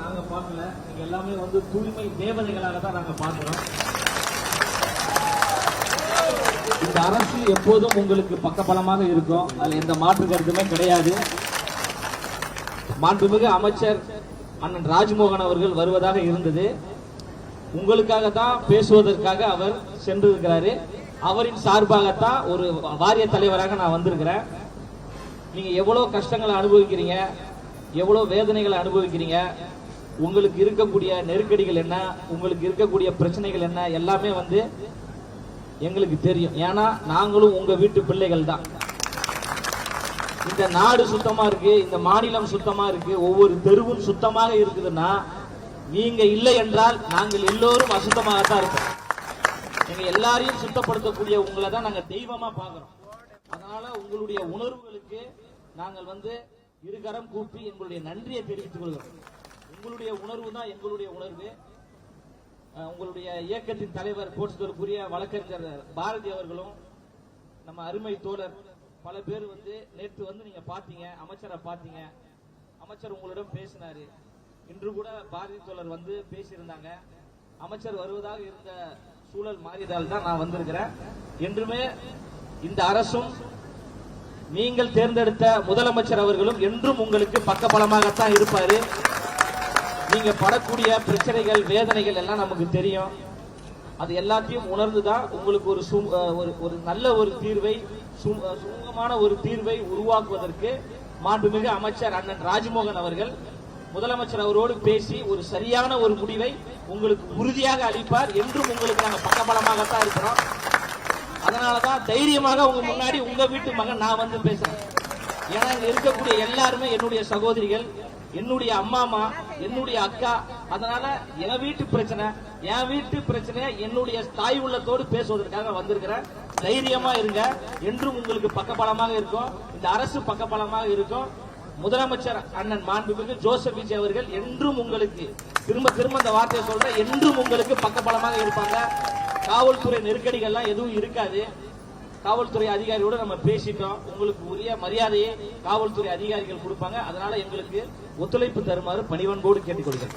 நாங்க பார்க்கல. நீங்க எல்லாமே வந்து தூய்மை தேவதைகளாக தான் நாங்க பார்க்கிறோம். இந்த அரசு எப்போதும் உங்களுக்கு பக்கபலமாக இருக்கும். அதுல எந்த மாற்று கருத்துமே கிடையாது. மாண்புமிகு அமைச்சர் அண்ணன் ராஜ்மோகன் அவர்கள் வருவதாக இருந்தது. உங்களுக்காக தான் பேசுவதற்காக அவர் சென்றிருக்கிறாரு. அவரின் சார்பாகத்தான் ஒரு வாரிய தலைவராக நான் வந்திருக்கிறேன். நீங்க எவ்வளவு கஷ்டங்களை அனுபவிக்கிறீங்க, எவ்வளவு வேதனைகளை அனுபவிக்கிறீங்க, உங்களுக்கு இருக்கக்கூடிய நெருக்கடிகள் என்ன, உங்களுக்கு இருக்கக்கூடிய பிரச்சனைகள் என்ன, எல்லாமே வந்து எங்களுக்கு தெரியும். ஏன்னா நாங்களும் உங்க வீட்டு பிள்ளைகள் தான். இந்த நாடு சுத்தமா இருக்கு, இந்த மாநிலம் சுத்தமா இருக்கு, ஒவ்வொரு தெருவும் சுத்தமாக இருக்குதுன்னா நீங்க இல்லை என்றால் நாங்கள் எல்லோரும் அசுத்தமாகத்தான் இருக்கோம். நீங்க எல்லாரையும் சுத்தப்படுத்தக்கூடிய உங்களை தான் நாங்க தெய்வமா பாக்குறோம். அதனால உங்களுடைய உணர்வுகளுக்கு நாங்கள் வந்து இருகரம் கூப்பி எங்களுடைய நன்றியை தெரிவித்துக் கொள்கிறோம். உங்களுடைய உணர்வு தான் எங்களுடைய உணர்வு. உங்களுடைய இயக்கத்தின் தலைவர் போற்றுதற்குரிய வழக்கறிஞர் பாரதி அவர்களும் நம்ம அருமை தோழர் பல பேர் வந்து நேற்று வந்து நீங்க பாத்தீங்க, அமைச்சரை பாத்தீங்க. அமைச்சர் உங்களிடம் பேசினாரு. இன்று கூட பாரதி தோழர் வந்து பேசியிருந்தாங்க. அமைச்சர் வருவதாக இருந்த சூழல் மாறியதால் தான் நான் வந்திருக்கிறேன். என்றுமே இந்த அரசும் நீங்கள் தேர்ந்தெடுத்த முதலமைச்சர் அவர்களும் என்றும் உங்களுக்கு பக்கபலமாகத்தான் இருப்பாரு. நீங்க படக்கூடிய பிரச்சனைகள், வேதனைகள் எல்லாம் நமக்கு தெரியும். அது எல்லாத்தையும் உணர்ந்துதான் உங்களுக்கு ஒரு நல்ல ஒரு தீர்வை, சுமூகமான ஒரு தீர்வை உருவாக்குவதற்கு மாண்புமிகு அமைச்சர் அண்ணன் ராஜ்மோகன் அவர்கள் முதலமைச்சர் அவரோடு பேசி ஒரு சரியான ஒரு முடிவை உங்களுக்கு உறுதியாக அளிப்பார். என்றும் உங்களுக்கு நாங்கள் பக்கபலமாகத்தான் இருக்கிறோம். அதனாலதான் தைரியமாக உங்க முன்னாடி உங்க வீட்டு மகன் நான் வந்து பேசுறேன். ஏன்னா இங்க இருக்கக்கூடிய எல்லாருமே என்னுடைய சகோதரிகள், என்னுடைய அம்மாமா, என்னுடைய அக்கா. அதனால என் வீட்டு பிரச்சனை என்னுடைய தாய் உள்ளத்தோடு பேசுவதற்காக வந்திருக்கிறேன். தைரியமா இருங்க. என்றும் உங்களுக்கு பக்கபலமாக இருக்கும். இந்த அரசு பக்கபலமாக இருக்கும். முதலமைச்சர் அண்ணன் மாண்புமிகு ஜோசப் விஜய் அவர்கள் என்றும் உங்களுக்கு திரும்ப இந்த வார்த்தையை சொல்றேன், என்றும் உங்களுக்கு பக்கபலமாக இருப்பாங்க. காவல்துறை நெருக்கடிகள்லாம் எதுவும் இருக்காது. காவல்துறை அதிகாரியோட நம்ம பேசிட்டோம். உங்களுக்கு உரிய மரியாதையை காவல்துறை அதிகாரிகள் கொடுப்பாங்க. அதனால எங்களுக்கு ஒத்துழைப்பு தருமாறு பணிவன்போடு கேட்டுக்கொள்கிறேன்.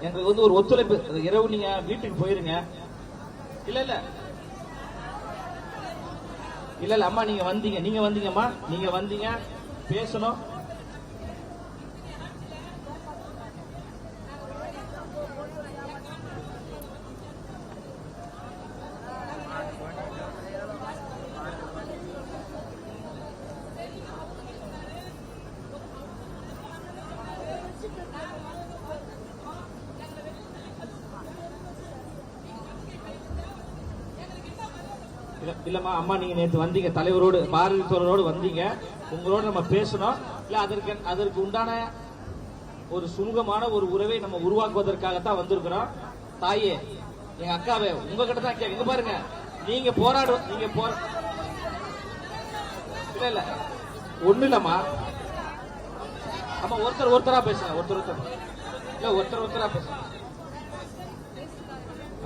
எங்களுக்கு வந்து ஒரு ஒத்துழைப்பு. இரவு நீங்க வீட்டுக்கு போயிருங்க. இல்ல அம்மா நீங்க வந்தீங்கம்மா, நீங்க வந்தீங்க பேசணும். இல்லம்மா அம்மா நீங்க நேற்று வந்தீங்க, தலைவரோடு பாரதி தோழரோடு வந்தீங்க. உங்களோட நம்ம பேசணும். இல்ல அதற்கு உண்டான ஒரு சுமூகமான ஒரு உறவை நம்ம உருவாக்குவதற்காகத்தான் வந்திருக்கிறோம். தாயே, எங்க அக்காவே உங்ககிட்ட தான் கேட்க பாருங்க. நீங்க இல்ல ஒண்ணு இல்லம்மா. அம்மா ஒருத்தரா பேசுங்க. ஒருத்தரா பேசுங்க.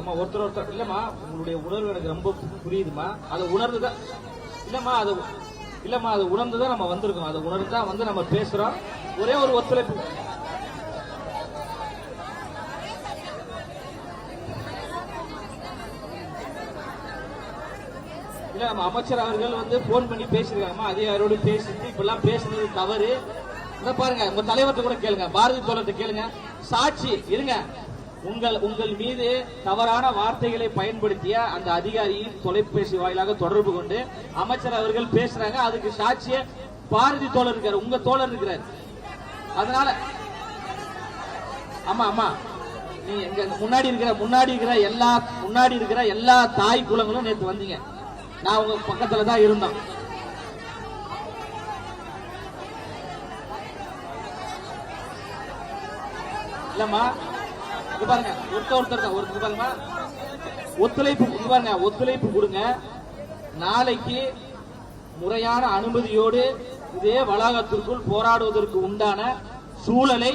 அம்மா ஒருத்தர் இல்லம்மா, உங்களுடைய உணர்வு எனக்கு ரொம்ப புரியுதுமா. அதை உணர்ந்துதான் அதை உணர்ந்துதான் நம்ம வந்திருக்கோம். அதை உணர்ந்துதான் வந்து நம்ம பேசுறோம். ஒரே ஒரு ஒத்துழைப்பு. இல்ல நம்ம அமைச்சர் அவர்கள் வந்து போன் பண்ணி பேசிருக்காங்கம்மா. அதிகாரியோடு பேசிட்டு இப்பெல்லாம் பேசுறது தவறு. பாருங்க, உங்க தலைவர்கிட்ட கூட கேளுங்க, பாரதி தோழர்கிட்ட கேளுங்க. சாட்சி இருங்க. உங்கள் மீது தவறான வார்த்தைகளை பயன்படுத்திய அந்த அதிகாரியின் தொலைபேசி வாயிலாக தொடர்பு கொண்டு அமைச்சர் அவர்கள் பேசுறாங்க. அதுக்கு சாட்சிய பாரதி தோழர் இருக்காரு, உங்க தோழர் இருக்கிறார். அதனால அம்மா நீங்க எங்க முன்னாடி இருக்கிற எல்லா தாய் குலங்களும் நேற்று வந்தீங்க. நான் உங்க பக்கத்துல தான் இருந்தோம். இல்லம்மா பாருங்க, ஒருத்தர் பாருங்க, ஒத்துழைப்பு கொடுங்க. நாளைக்கு முறையான அனுமதியோடு இதே வளாகத்திற்குள் போராடுவதற்கு உண்டான சூழலை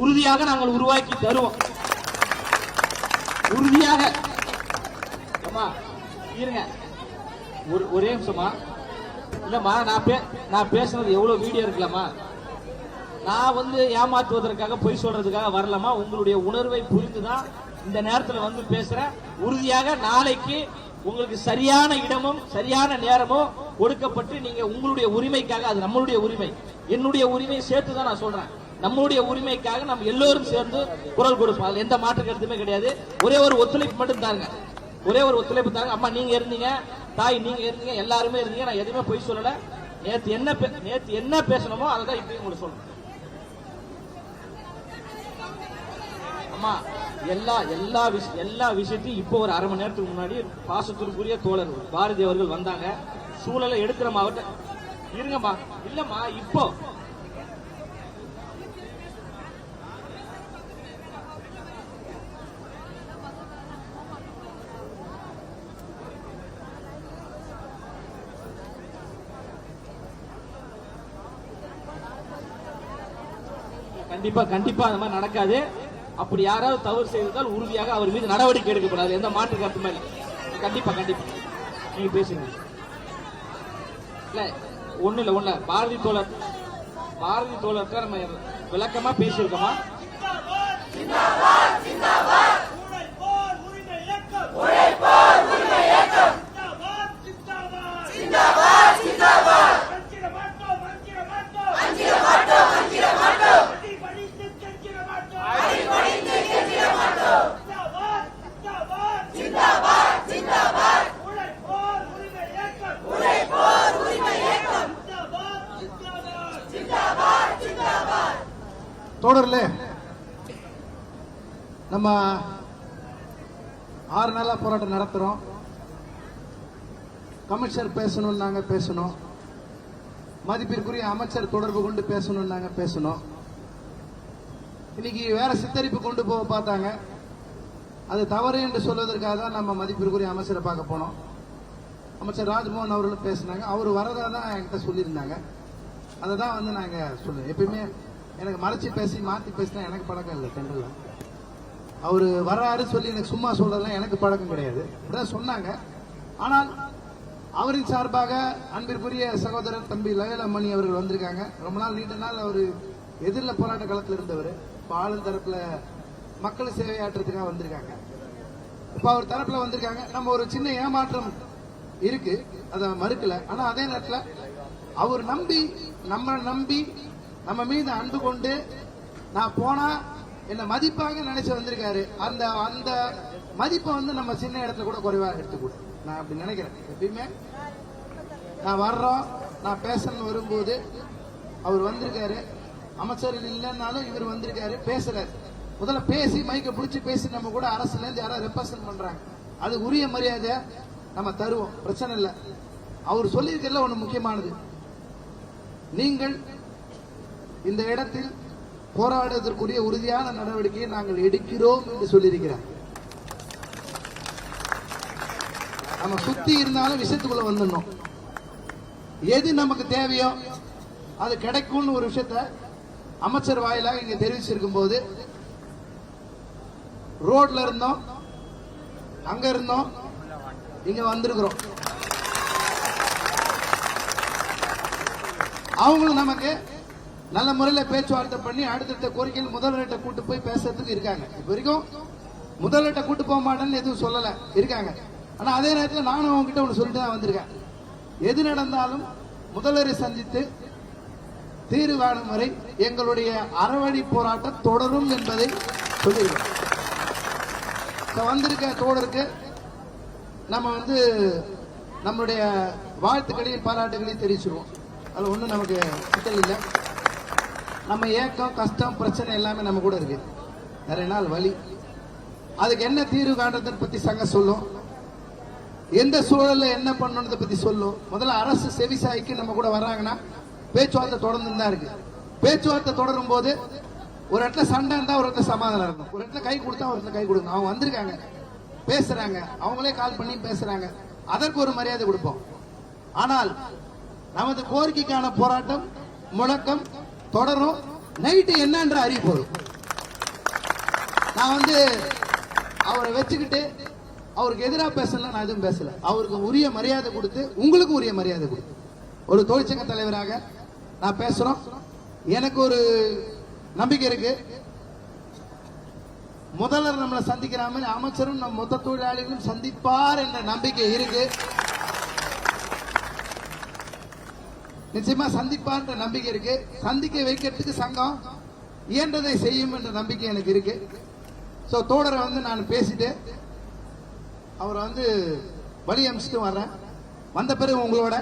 உறுதியாக நாங்கள் உருவாக்கி தருவோம். உறுதியாக இருங்க. ஒரே நிமிஷமா. இல்லம்மா, நான் பேசுனது எவ்வளவு வீடியோ இருக்கலாமா? நான் வந்து ஏமாற்றுவதற்காக பொய் சொல்றதுக்காக வரலாமா? உங்களுடைய உணர்வை புரிந்துதான் இந்த நேரத்தில் வந்து பேசுறேன். உறுதியாக நாளைக்கு உங்களுக்கு சரியான இடமும் சரியான நேரமும் கொடுக்கப்பட்டு நீங்க உங்களுடைய உரிமைக்காக, அது நம்மளுடைய உரிமை, என்னுடைய உரிமையை சேர்த்து தான் நான் சொல்றேன், நம்முடைய உரிமைக்காக நம்ம எல்லோரும் சேர்ந்து குரல் கொடுப்போம். அதுல எந்த மாற்று கருத்துமே கிடையாது. ஒரே ஒரு ஒத்துழைப்பு மட்டும் தாங்க, ஒரே ஒரு ஒத்துழைப்பு தாங்க. அம்மா நீங்க இருந்தீங்க, தாய் நீங்க இருந்தீங்க, எல்லாருமே இருந்தீங்க. நான் எதுவுமே பொய் சொல்லல. நேத்து என்ன பேசணுமோ அதை தான் இப்பயும் உங்களுக்கு சொல்லணும். அம்மா எல்லா விஷயத்தையும் இப்போ ஒரு அரை மணி நேரத்துக்கு முன்னாடி பாசத்திற்குரிய தோழர் பாரதி அவர்கள் வந்தாங்க. சூழலை எடுக்கிற மாவட்ட இருங்கம்மா. இல்லம்மா, இப்போ கண்டிப்பா அந்த மாதிரி நடக்காது. அப்படி யாராவது தவறு செய்தால் உறுதியாக அவர் மீது நடவடிக்கை எடுக்கப்படாது. எந்த மாற்று கருத்துமே இல்லை. கண்டிப்பா நீங்க பேசுங்க. இல்ல ஒண்ணு இல்ல பாரதி தோழர் நம்ம விளக்கமா பேசியிருக்கோமா? தொடர்ல நம்ம 6 நாளா போராட்டம் நடத்துறோம். கமிஷனர் பேசணும், நாங்க பேசணும். மதிப்பிற்குரிய அமைச்சர் தொடர்பு கொண்டு பேசணும், நாங்க பேசணும். இன்னைக்கு வேற சித்தரிப்பு கொண்டு போக பார்த்தாங்க. அது தவறு என்று சொல்வதற்காக தான் நம்ம மதிப்பிற்குரிய அமைச்சரை பார்க்க போனோம். அமைச்சர் ராஜ்மோகன் அவர்களும் பேசினாங்க. அவர் வரதா தான் என்கிட்ட சொல்லியிருந்தாங்க. அதை தான் வந்து நாங்க சொல்லுவோம். எப்பயுமே எனக்கு மறைச்சு பேசி மாத்தி பேசினா எனக்கு பழக்கம் இல்லை. ஜென்ரலா அவரு வர்றாரு சொல்லி எனக்கு சும்மா சொல்றதுலாம் எனக்கு பழக்கம் கிடையாது. இப்படிதான் சொன்னாங்க. ஆனால் அவரின் சார்பாக அன்பிற்குரிய சகோதரர் தம்பி லயலமணி அவர்கள் வந்திருக்காங்க. ரொம்ப நாள் நீண்ட நாள் அவர் எதிரில் போராட்ட களத்தில் இருந்தவர். இப்ப ஆளும் தரப்புல மக்கள் சேவையாற்றுறதுக்காக வந்திருக்காங்க. இப்ப அவர் தரப்புல வந்திருக்காங்க. நம்ம ஒரு சின்ன ஏமாற்றம் இருக்கு, அதை மறுக்கல. ஆனா அதே நேரத்தில் அவர் நம்மளை நம்பி நம்ம மீது அன்பு கொண்டு நான் போனா என்ன மதிப்பாக நினைச்சு வந்திருக்காரு. அந்த அந்த மதிப்பை வந்து நம்ம சின்ன இடத்துல கூட குறைவாக எடுத்துக்கூட நான் அப்படி நினைக்கிறேன். எப்பயுமே நான் வர்றோம், நான் பேசணும்னு வரும்போது அவர் வந்திருக்காரு. அமைச்சர் இல்லைன்னாலும் இவர் வந்திருக்காரு, பேசுறாரு. முதல்ல பேசி மைக்க பிடிச்சி பேசி நம்ம கூட அரசுல இருந்து யாராவது ரெப்ரசன்ட் பண்றாங்க, அது உரிய மரியாதை நம்ம தருவோம், பிரச்சனை இல்லை. அவர் சொல்லியிருக்கிறதுல ஒண்ணு முக்கியமானது, நீங்கள் இந்த இடத்தில் போராடுவதற்குரிய உறுதியான நடவடிக்கையை நாங்கள் எடுக்கிறோம் என்று சொல்லியிருக்கிறார். நம்ம சுத்தி இருந்தாலும் விஷயத்துக்குள்ள வந்துடணும். எது நமக்கு தேவையோ அது கிடைக்கும்னு ஒரு விஷயத்த அமைச்சர் வாயிலாக இங்க தெரிவிச்சிருக்கும் போது ரோட்ல இருந்தோம், அங்க இருந்தோம், இங்க வந்திருக்கிறோம். அவங்களும் நமக்கு நல்ல முறையில் பேச்சுவார்த்தை பண்ணி அடுத்தடுத்த கோரிக்கையில் முதல்வர்கிட்ட கூட்டு போய் பேசுறதுக்கு இருக்காங்க. இப்ப வரைக்கும் முதல்வர்கிட்ட கூட்டு போக மாட்டேன்னு எதுவும் சொல்லல, இருக்காங்க. ஆனா அதே நேரத்தில் நானும் அவங்ககிட்ட ஒன்று சொல்லிட்டு தான் வந்திருக்கேன். எது நடந்தாலும் முதல்வரை சந்தித்து தீர்வு காணும் வரை எங்களுடைய அறவழி போராட்டம் தொடரும் என்பதை சொல்லியிருக்கோம். வந்திருக்க தோழருக்கு நம்ம வந்து நம்முடைய வாழ்த்துக்களையும் பாராட்டுகளையும் தெரிவிச்சிருவோம். அது ஒன்றும் நமக்கு சிக்கல் இல்லை. நம்ம ஏக்கம் கஷ்டம் பிரச்சனை எல்லாமே நம்ம கூட இருக்கு. நிறைய நாள் வழி, அதுக்கு என்ன தீர்வு காண்றதை பத்தி சங்க சொல்லும், எந்த சூழல்ல என்ன பண்ணணுன்றதை பத்தி சொல்லும். முதல்ல அரசு செவிசாய்க்கு நம்ம கூட வர்றாங்கன்னா பேச்சுவார்த்தை தொடர்ந்து தான் இருக்கு. பேச்சுவார்த்தை தொடரும் போது ஒரு இடத்துல சண்டை இருந்தா ஒரு இடத்துல சமாதானம் இருக்கும், ஒரு இடத்துல கை கொடுத்தா ஒரு இடத்துல கை கொடுக்கணும். அவங்க வந்திருக்காங்க, பேசுறாங்க, அவங்களே கால் பண்ணி பேசுறாங்க, அதற்கு ஒரு மரியாதை கொடுப்போம். ஆனால் நமது கோரிக்கைக்கான போராட்டம் முழக்கம் தொடரும். நைட்டு என்னன்ற அறிவிப்பு வரும். நான் வந்து அவரை வச்சுக்கிட்டு அவருக்கு எதிராக பேசல, நான் எதுவும் பேசல. அவருக்கு உரிய மரியாதை கொடுத்து, உங்களுக்கு உரிய மரியாதை கொடுத்து, ஒரு தொழிற்சங்க தலைவராக நான் பேசுறோம். எனக்கு ஒரு நம்பிக்கை இருக்கு. முதல்வர் நம்மளை சந்திக்கிற மாதிரி அமைச்சரும் நம் மொத்த தொழிலாளிகளும் சந்திப்பார் என்ற நம்பிக்கை இருக்கு. நிச்சயமா சந்திப்பார் என்ற நம்பிக்கை இருக்கு. சந்திக்க வைக்கிறதுக்கு சங்கம் இயன்றதை செய்யும் என்ற நம்பிக்கை எனக்கு இருக்கு. சோ தோழரை நான் பேசிட்டு அவரை வழி அமிச்சுட்டு வர்றேன். வந்த பிறகு உங்களோட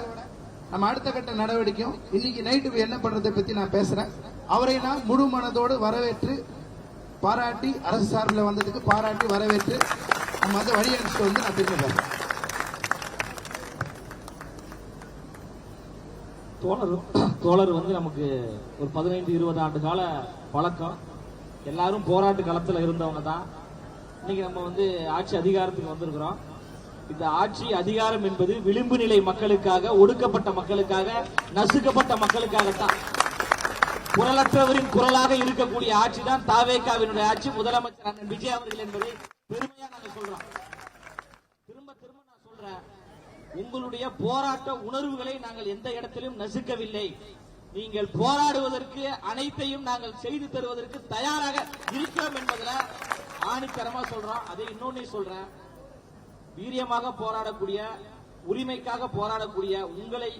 நம்ம அடுத்த கட்ட நடவடிக்கையும் இன்னைக்கு நைட்டு என்ன பண்றதை பத்தி நான் பேசுறேன். அவரை நான் முழு மனதோடு வரவேற்று பாராட்டி, அரசு சார்பில் வந்ததுக்கு பாராட்டி வரவேற்று நம்ம வழி அனுப்பிச்சு நான் திரும்ப பேசுறேன். தோழர் நமக்கு ஒரு 15-20 ஆண்டு கால பழக்கம். எல்லாரும் போராட்ட களத்துல இருந்தவங்க தான். இன்னைக்கு நம்ம ஆட்சி அதிகாரத்துக்கு வந்திருக்கிறோம். இந்த ஆட்சி அதிகாரம் என்பது விளிம்பு நிலை மக்களுக்காக, ஒடுக்கப்பட்ட மக்களுக்காக, நசுக்கப்பட்ட மக்களுக்காகத்தான். குரலற்றவரின் குரலாக இருக்கக்கூடிய ஆட்சி தான் தாவேகாவினுடைய ஆட்சி, முதலமைச்சர் அண்ணன் விஜய் அவர்கள் என்பதை பெருமையா நாங்க சொல்றோம். திரும்ப திரும்ப நான் சொல்றேன், உங்களுடைய போராட்ட உணர்வுகளை நாங்கள் எந்த இடத்திலும் நசுக்கவில்லை. நீங்கள் போராடுவதற்கு அனைத்தையும் நாங்கள் செய்து தருவதற்கு தயாராக இருக்கிறோம் என்பதில் ஆணித்தரமா சொல்றோம். அதை இன்னொன்னு சொல்றேன், வீரியமாக போராடக்கூடிய, உரிமைக்காக போராடக்கூடிய உங்களை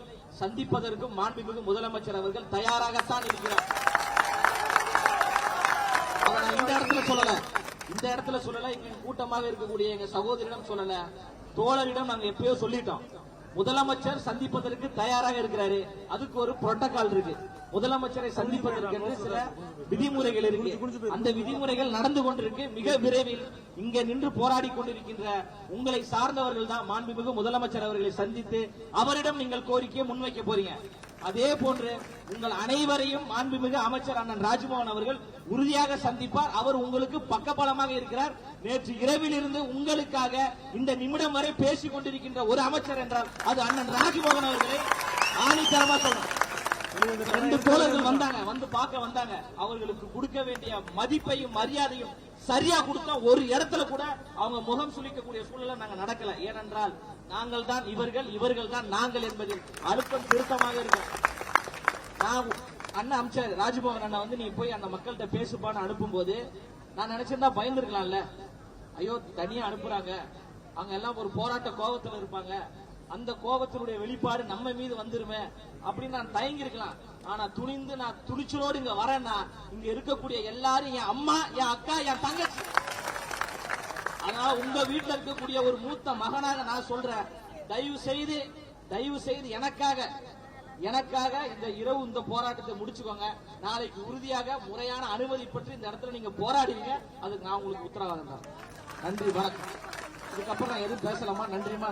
சந்திப்பதற்கும் மாண்புமிகு முதலமைச்சர் அவர்கள் தயாராகத்தான் இருக்கிறார். இந்த இடத்துல சொல்லல, இங்க கூட்டமாக இருக்கக்கூடிய எங்க சகோதரிடம் சொல்லல, தோழரிடம் நாங்க எப்பயோ சொல்லிட்டோம். முதலமைச்சர் சந்திப்பதற்கு தயாராக இருக்கிறாரு. அதுக்கு ஒரு புரோட்டோகால் இருக்கு. முதலமைச்சரை சந்திப்பதற்கு சில விதிமுறைகள் இருக்கு. அந்த விதிமுறைகள் நடந்து கொண்டிருக்கு. மிக விரைவில் இங்க நின்று போராடி கொண்டிருக்கின்ற உங்களை சார்ந்தவர்கள் தான் மாண்புமிகு முதலமைச்சர் அவர்களை சந்தித்து அவரிடம் நீங்கள் கோரிக்கையை முன்வைக்க போறீங்க. அதே போன்று உங்கள் அனைவரையும் மாண்புமிகு அமைச்சர் அண்ணன் ராஜ்மோகன் அவர்கள் உறுதியாக சந்திப்பார். அவர் உங்களுக்கு பக்கபலமாக இருக்கிறார். நேற்று இரவில் இருந்து உங்களுக்காக இந்த நிமிடம் வரை பேசிக் கொண்டிருக்கின்ற ஒரு அமைச்சர் என்றால் அது அண்ணன் ராஜ்மோகன் அவர்களை ஆணித்தரமா சொல்றேன். 2 தோழர்கள் பார்க்க வந்தாங்க. அவர்களுக்கு கொடுக்க வேண்டிய மதிப்பையும் மரியாதையும் சரியா கொடுத்தா ஒரு இடத்துல கூட அவங்க முகம் சுளிக்கக்கூடிய சூழலை நாங்க நடக்கல. ஏனென்றால் நாங்கள் தான் இவர்கள், இவர்கள் தான் நாங்கள் என்பதில் அழுத்தம் திருத்தமாக இருக்கும். நான் அண்ணன் அமைச்சர் ராஜ்மோகன் அண்ணா நீ போய் அந்த மக்கள்கிட்ட பேசுப்பான்னு அனுப்பும் போது நான் நினைச்சிருந்தா பயந்துருக்கலாம்ல. ஐயோ தனியா அனுப்புறாங்க, அங்க எல்லாம் ஒரு போராட்ட கோபத்துல இருப்பாங்க, அந்த கோபத்தினுடைய வெளிப்பாடு நம்ம மீது வந்துருமே அப்படின்னு நான் தயங்கி இருக்கலாம். ஆனா துணிந்து நான் துணிச்சலோடு இங்க வரேன்னா இங்க இருக்கக்கூடிய எல்லாரும் என் அம்மா, என் அக்கா, என் தங்கச்சி. அதனால உங்க வீட்டுல இருக்கக்கூடிய ஒரு மூத்த மகனாக நான் சொல்றேன், தயவு செய்து எனக்காக இந்த இரவு இந்த போராட்டத்தை முடிச்சுக்கோங்க. நாளைக்கு உறுதியாக முறையான அனுமதி பற்றி இந்த இடத்துல நீங்க போராடுவீங்க. அதுக்கு நான் உங்களுக்கு உத்தரவாதம் தான். நன்றி, வணக்கம். இதுக்கப்புறம் நான் எதுவும் பேசலாமா? நன்றிமா.